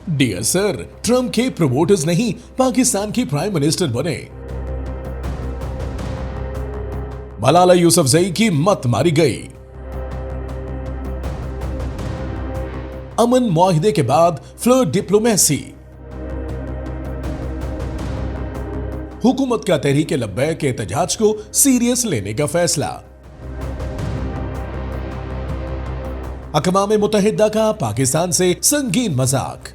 Dear sir, Trump के promoters नहीं पाकिस्तान की प्राइम मिनिस्टर बने। मलाला यूसुफजई की मत मारी गई। अमन मुआहिदे के बाद फ्लर्ट डिप्लोमेसी। हुकूमत का तहरीक लब्बैक के एहतजाज को सीरियस लेने का फैसला। अक़वाम मुत्तहिदा का पाकिस्तान से संगीन मजाक।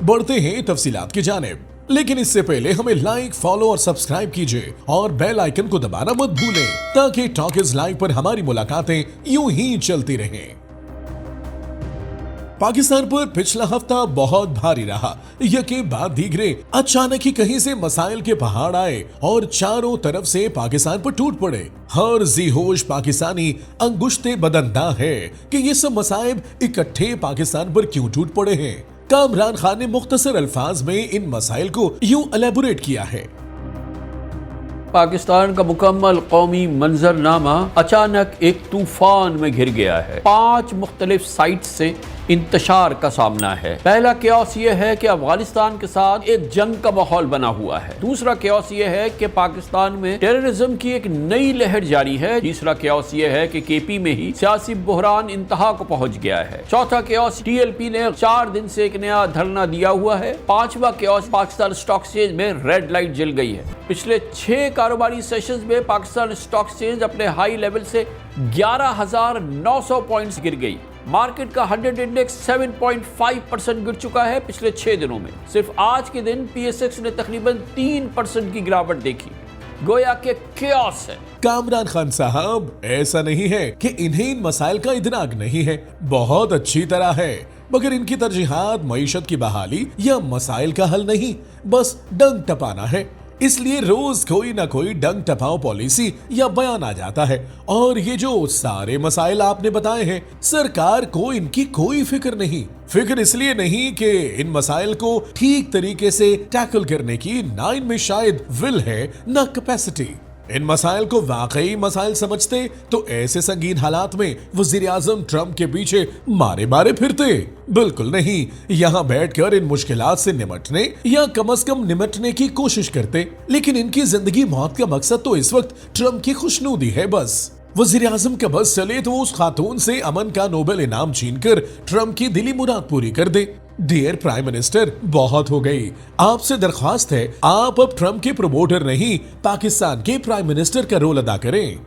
बढ़ते हैं तफसीलात की जानिब, लेकिन इससे पहले हमें लाइक, फॉलो और सब्सक्राइब कीजिए और बेल आइकन को दबाना मत भूलें ताकि टॉक इज लाइव पर हमारी मुलाकातें यूं ही चलती रहें। पाकिस्तान पर पिछला हफ्ता बहुत भारी रहा। यके बाद दीगरे अचानक ही कहीं से मसाइल के पहाड़ आए और चारों तरफ से पाकिस्तान पर टूट पड़े। हर जीहोश पाकिस्तानी अंगुश्ते बदंदा है कि ये सब मसाइब इकट्ठे पाकिस्तान पर क्यों टूट पड़े हैं। कामरान खान ने मुख्तसर अल्फाज में इन मसाइल को यूं एलेबोरेट किया है। पाकिस्तान का मुकम्मल कौमी मंजरनामा अचानक एक तूफान में घिर गया है। 5 मुख्तलिफ साइट से इंतशार का सामना है। पहला क्यास ये है कि अफगानिस्तान के साथ एक जंग का माहौल बना हुआ है। दूसरा क्यास ये है कि पाकिस्तान में टेररिज्म की एक नई लहर जारी है। तीसरा क्यास ये है कि केपी में ही सियासी बहरान इंतहा को पहुंच गया है। चौथा क्यास टीएलपी ने 4 दिन से एक नया धरना दिया हुआ है। 5वां क्यास पाकिस्तान स्टॉक एक्सचेंज में रेड लाइट जल गई है। पिछले 6 कारोबारी सेशंस में पाकिस्तान स्टॉक एक्सचेंज अपने हाई लेवल से 11,900 पॉइंट्स गिर गई। मार्केट का 100 इंडेक्स 7.5% गिर चुका है पिछले 6 दिनों में। सिर्फ आज के दिन पीएसएक्स ने तकरीबन 3% की गिरावट देखी। गोया के क्यास है। कामरान खान साहब, ऐसा नहीं है कि इन्हें इन मसाइल का इदराक नहीं है, बहुत अच्छी तरह है, मगर इनकी तरजीहात मईशत की बहाली या मसाइल का हल नहीं, बस डंग टपाना है। इसलिए रोज कोई ना कोई डंग टपाओ पॉलिसी या बयान आ जाता है। और ये जो सारे मसाइल आपने बताए हैं, सरकार को इनकी कोई फिक्र नहीं। फिक्र इसलिए नहीं कि इन मसाइल को ठीक तरीके से टैकल करने की ना इनमें शायद विल है ना कैपेसिटी। इन मसाइल को वाकई मसाइल समझते तो ऐसे संगीन हालात में वजीर आजम ट्रंप के पीछे मारे मारे फिरते। बिल्कुल नहीं, यहाँ बैठकर इन मुश्किलात से निमटने या कम से कम निमटने की कोशिश करते। लेकिन इनकी जिंदगी मौत का मकसद तो इस वक्त ट्रंप की खुशनुदी है। बस वजीर आजम का बस चले तो उस खातून से अमन का नोबेल इनाम छीनकर ट्रंप की दिली मुराद पूरी कर दे। डियर प्राइम मिनिस्टर, बहुत हो गई। आपसे दरख्वास्त है, आप अब ट्रंप के प्रमोटर नहीं, पाकिस्तान के प्राइम मिनिस्टर का रोल अदा करें।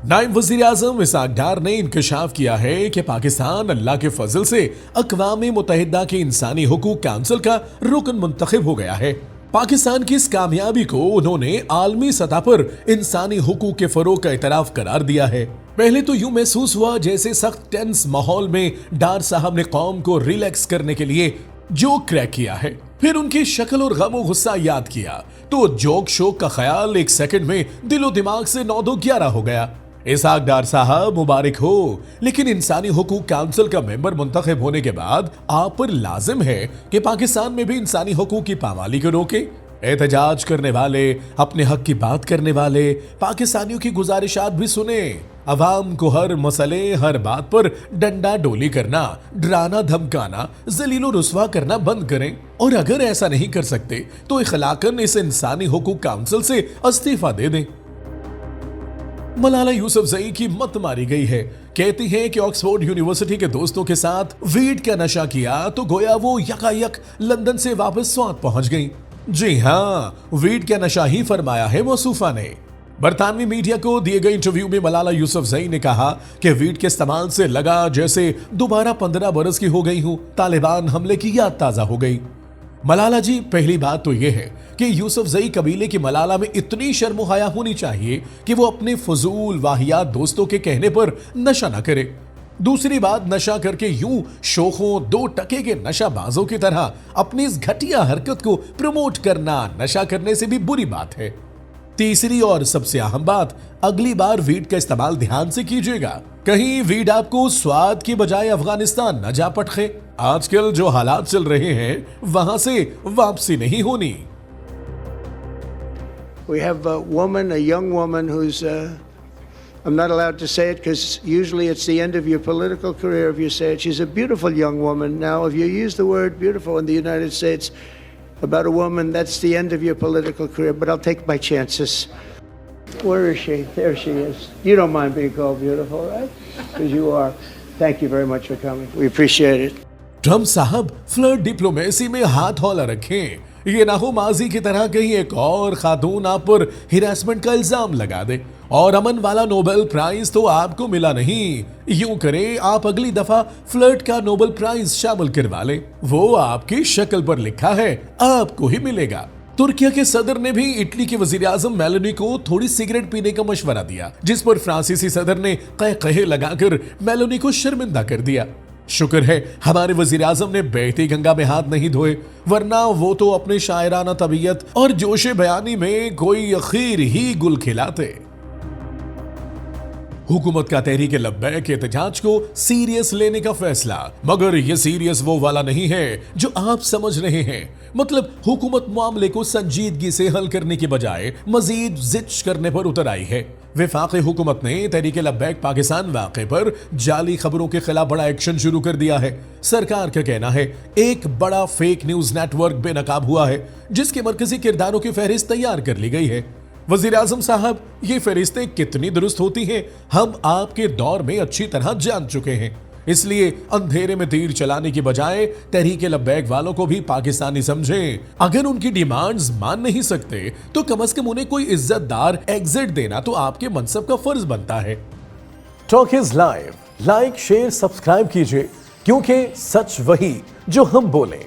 नायब वजीर आजम इसहाक डार ने इंकशाफ किया है कि पाकिस्तान अल्लाह के फजल से अक़वाम मुत्तहिदा के इंसानी हुकूक काउंसिल का रुकन मुंतखब हो गया है। पाकिस्तान की इस कामयाबी को उन्होंने आलमी सतह पर इंसानी हुकूक के फरोग का इतराफ करार दिया है। पहले तो यूं महसूस हुआ जैसे सख्त टेंस माहौल में डार साहब ने कौम को रिलैक्स करने के लिए जोक क्रैक किया है। फिर उनकी शक्ल और गम और गुस्सा याद किया तो जोक शोक का ख्याल एक सेकंड में दिलो दिमाग से 9-2-11 हो गया। इसहाक डार साहब, मुबारक हो, लेकिन इंसानी हुकूक काउंसिल का मेंबर मुंतखब होने के बाद आप पर लाजिम है कि पाकिस्तान में भी इंसानी हुकूक की पामाली को रोके। एहतजाज करने वाले, अपने हक की बात करने वाले पाकिस्तानियों की गुजारिशात भी सुने। अवाम को हर मसले, हर बात पर डंडा डोली करना, डराना धमकाना, जलीलो रुस्वा करना बंद करें। और अगर ऐसा नहीं कर सकते तो इखलाकन इस इंसानी हुकूक काउंसिल से इस्तीफा दे दें। मलाला यूसुफजई की मत मारी गई है। कहती हैं कि ऑक्सफोर्ड यूनिवर्सिटी के दोस्तों के साथ वीड का नशा किया तो गोया वो यकायक लंदन से वापस स्वात पहुंच गई। जी हाँ, वीड का नशा ही फरमाया है मौसूफा ने। बरतानवी मीडिया को दिए गए इंटरव्यू में मलाला यूसुफजई ने कहा कि वीड के इस्तेमाल से लगा जैसे दोबारा 15 बरस की हो गई हूं, तालिबान हमले की याद ताजा हो गई। मलाला जी, पहली बात तो यह है कि यूसुफजई कबीले की मलाला में इतनी शर्म हया होनी चाहिए कि वो अपने फजूल वाहियात दोस्तों के कहने पर नशा न करे। दूसरी बात, नशा करके यूं शोखों 2 टके के नशाबाजों की तरह अपनी इस घटिया हरकत को प्रमोट करना नशा करने से भी बुरी बात है। तीसरी और सबसे अहम बात, अगली बार वीड का इस्तेमाल ध्यान से कीजिएगा, कहीं वीड आपको स्वाद की बजाय अफगानिस्तान न जा पटखे। आजकल जो हालात चल रहे हैं वहां से वापसी नहीं होनी। We have a woman, a young woman who's I'm not allowed to say it because usually it's the end of your political career if you say it. She's a beautiful young woman. Now, if you use the word beautiful in the United States about a woman, that's the end of your political career, but I'll take my chances. Where is she? There she is. You don't mind being called beautiful, right? Because you are. Thank you very much for coming. We appreciate it. Trump साहब flirt diplomacy में हाथ हौला रखें, ये ना हो माजी की तरह कहीं एक और खातून आप पर हिरासमेंट का इल्जाम लगा दे और अमन वाला नोबेल प्राइज तो आपको मिला नहीं। यूं करें, आप अगली दफा फ्लर्ट का नोबेल प्राइज शामिल करवा ले, वो आपकी शक्ल पर लिखा है, आपको ही मिलेगा। तुर्किया के सदर ने भी इटली के वजीर आजम मेलोनी को थोड़ी सिगरेट पीने का मशवरा दिया, जिस पर फ्रांसीसी सदर ने कह लगाकर मेलोनी को शर्मिंदा कर दिया। शुक्र है हमारे वजीर आजम ने बहती गंगा में हाथ नहीं धोए, वरना वो तो अपने शायराना तबीयत और जोशे बयानी में कोई अखीर ही गुल खिलाते। हुकूमत का तहरीक लब्बैक एहतजाज को सीरियस लेने का फैसला, मगर ये सीरियस वो वाला नहीं है जो आप समझ रहे हैं। मतलब हुकूमत मामले को संजीदगी से हल करने के बजाय मजीद जिद करने पर उतर आई है। वफाकी हुकूमत ने तहरीक लब्बैक पाकिस्तान वाक़े पर जाली खबरों के खिलाफ बड़ा एक्शन शुरू कर दिया है। सरकार का कहना है एक बड़ा फेक न्यूज नेटवर्क बेनकाब हुआ है, जिसके मरकजी किरदारों की फहरिस्त तैयार कर ली गई है। वजीर आजम साहब, ये फहरिस्तें कितनी दुरुस्त होती हैं हम आपके दौर में अच्छी तरह जान चुके हैं, इसलिए अंधेरे में तीर चलाने की बजाय तहरीक लब्बैक वालों को भी पाकिस्तानी समझें। अगर उनकी डिमांड्स मान नहीं सकते तो कम से कम उन्हें कोई इज्जतदार एग्जिट देना तो आपके मनसब का फर्ज बनता है। Talk is live, like share subscribe कीजिए, क्योंकि सच वही जो हम बोलें।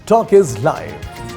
Talk is live.